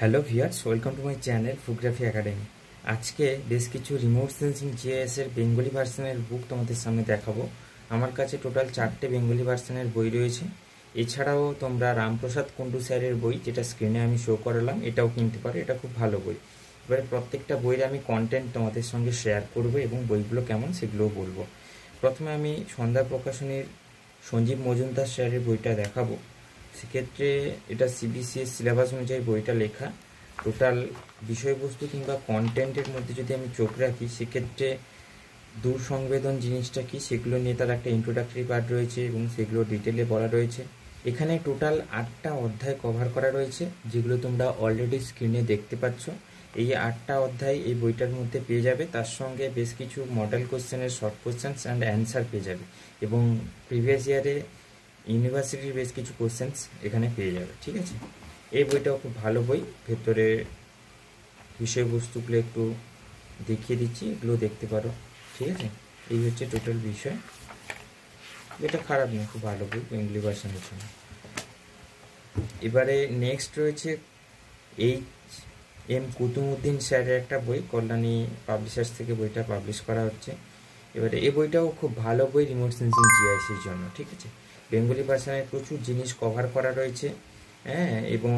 Hello viewers, welcome to my channel ফুকগ্রাফি academy. আজকে বেশ কিছু রিমোট সেন্সিং জিআইএস এর বেঙ্গলি ভার্সনের বুক তোমাদের সামনে দেখাবো। আমার কাছে টোটাল 4টে বেঙ্গলি ভার্সনের বই রয়েছে। এছাড়াও তোমরা রামপ্রসাদ কুন্ডু স্যারের বই, যেটা স্ক্রিনে আমি শো করালাম, এটাও কিনতে পারো। এটা খুব ভালো বই। এবারে প্রত্যেকটা বইয়ের আমি কন্টেন্ট তোমাদের সঙ্গে শেয়ার করবো এবং বইগুলো কেমন সেগুলোও বলবো। প্রথমে আমি সন্ধ্যা প্রকাশনীর সঞ্জীব মজুমদার স্যারের বইটা দেখাবো। সেক্ষেত্রে এটা সিবিসিএস সিলেবাস অনুযায়ী বইটা লেখা। টোটাল বিষয়বস্তু কিংবা কন্টেন্টের মধ্যে যদি আমি চোখ রাখি, সেক্ষেত্রে দূর সংবেদন জিনিসটা কি সেগুলো নিয়ে তার একটা ইন্ট্রোডাক্টরি পার্ট রয়েছে এবং সেগুলো ডিটেলে বলা রয়েছে। এখানে টোটাল 8টা অধ্যায় কভার করা রয়েছে, যেগুলো তোমরা অলরেডি স্ক্রিনে দেখতে পাচ্ছ। এই 8টা অধ্যায় এই বইটার মধ্যে পেয়ে যাবে। তার সঙ্গে বেশ কিছু মডেল কোশ্চেনের শর্ট কোশ্চেন্স অ্যান্ড অ্যান্সার পেয়ে যাবে এবং প্রিভিয়াস ইয়ারে ইউনিভার্সিটির বেশ কিছু কোশ্চেন্স এখানে পেয়ে যাবে। ঠিক আছে, এই বইটাও খুব ভালো বই। ভেতরে বিষয়বস্তুগুলো একটু দেখিয়ে দিচ্ছি, এগুলো দেখতে পারো। ঠিক আছে, এই হচ্ছে টোটাল বিষয়। এটা খারাপ না, খুব ভালো বই বেঙ্গলি ভার্সনের জন্য। এবারে নেক্সট রয়েছে এইচ.এম. কুতুমউদ্দিন স্যারের একটা বই, কল্যাণী পাবলিশার্স থেকে বইটা পাবলিশ করা হচ্ছে। এবারে এই বইটাও খুব ভালো বই রিমোট সেন্সিং জিআইএসের জন্য। ঠিক আছে, বেঙ্গলি ভার্সনের প্রচুর জিনিস কভার করা রয়েছে, হ্যাঁ, এবং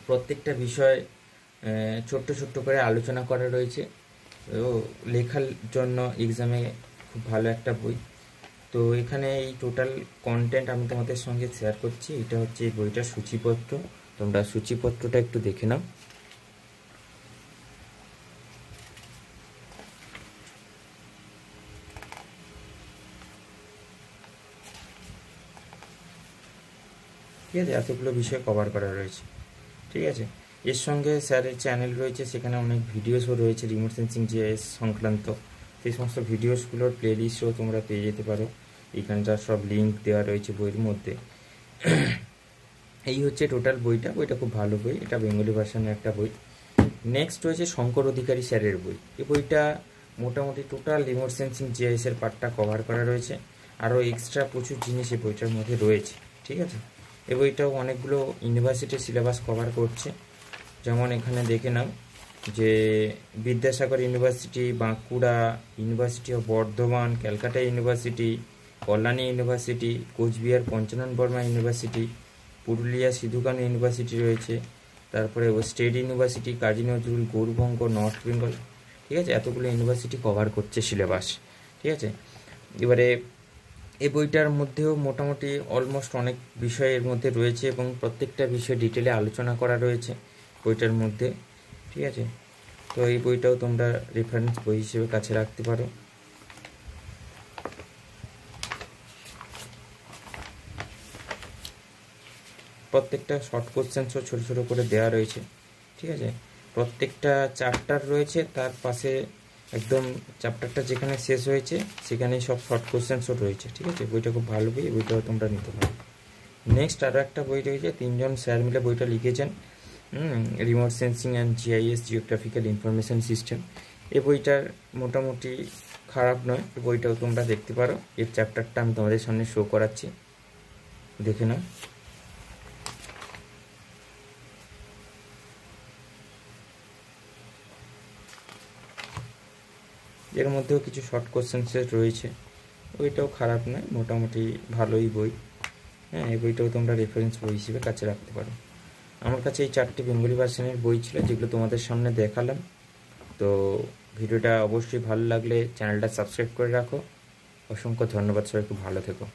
প্রত্যেকটা বিষয় ছোট্ট ছোট্ট করে আলোচনা করা রয়েছে। ও লেখার জন্য এক্সামে খুব ভালো একটা বই। তো এখানে এই টোটাল কন্টেন্ট আমি তোমাদের সঙ্গে শেয়ার করছি। এটা হচ্ছে এই বইটার সূচিপত্র। তোমরা সূচিপত্রটা একটু দেখে নাও। ঠিক আছে, এতগুলো বিষয় কভার করা রয়েছে। ঠিক আছে, এর সঙ্গে স্যারের চ্যানেল রয়েছে, সেখানে অনেক ভিডিওসও রয়েছে রিমোট সেন্সিং জিআইএস সংক্রান্ত। সেই সমস্ত ভিডিওসগুলোর প্লেলিস্টও তোমরা পেয়ে যেতে পারো। এইখানটার সব লিঙ্ক দেওয়া রয়েছে বইয়ের মধ্যে। এই হচ্ছে টোটাল বইটা। বইটা খুব ভালো বই, এটা বেঙ্গলি ভার্সনের একটা বই। নেক্সট রয়েছে শঙ্কর অধিকারী স্যারের বই। এই বইটা মোটামুটি টোটাল রিমোট সেন্সিং জিআইএসের পার্টটা কভার করা রয়েছে। আরও এক্সট্রা প্রচুর জিনিস এই বইটার মধ্যে রয়েছে। ঠিক আছে, এই বইটাও অনেকগুলো ইউনিভার্সিটির সিলেবাস কভার করছে। যেমন এখানে দেখে নাও যে Vidyasagar university, Bankura, university of Bardhaman, Calcutta university, Kalyani university, Cooch Behar Panchanan Barma university, Purulia Sidhu Kanu university রয়েছে, তারপরে state university, Kazi Nazrul, Gour Banga, north Bengal. ঠিক আছে, এতগুলো ইউনিভার্সিটি কভার করছে সিলেবাস। ঠিক আছে, এবারে এই বইটার মধ্যেও মোটামুটি অলমোস্ট অনেক বিষয়ের মধ্যে রয়েছে এবং প্রত্যেকটা বিষয় ডিটেলে আলোচনা করা রয়েছে বইটার মধ্যে। ঠিক আছে, তো এই বইটাও তোমরা রেফারেন্স বই হিসেবে কাছে রাখতে পারো। প্রত্যেকটা শর্ট কোশ্চেন্সও ছোটো ছোটো করে দেওয়া রয়েছে। ঠিক আছে, প্রত্যেকটা চ্যাপ্টার রয়েছে, তার পাশে একদম চ্যাপ্টারটা যেখানে শেষ হয়েছে সেখানেই সব শর্ট কোশ্চেন্সও রয়েছে। ঠিক আছে, বইটা খুব ভালো বই, বইটাও তোমরা নিতে পারো। নেক্সট আরও একটা বই রয়েছে, 3জন স্যার মিলে বইটা লিখেছেন, remote sensing and GIS, geographical information system. এই বইটার মোটামুটি খারাপ নয়, এই বইটাও তোমরা দেখতে পারো। এর চ্যাপ্টারটা আমি তোমাদের সামনে শো করাচ্ছি, দেখে নাও। এর মধ্যেও কিছু শর্ট কোশ্চেন্সের রয়েছে, বইটাও খারাপ নয়, মোটামুটি ভালোই বই। হ্যাঁ, এই বইটাও তোমরা রেফারেন্স বই হিসেবে কাছে রাখতে পারো। আমার কাছে এই 4টি বেঙ্গলি ভার্সনের বই ছিল, যেগুলো তোমাদের সামনে দেখালাম। তো ভিডিওটা অবশ্যই ভালো লাগলে চ্যানেলটা সাবস্ক্রাইব করে রাখো। অসংখ্য ধন্যবাদ, সবাই খুব ভালো থেকো।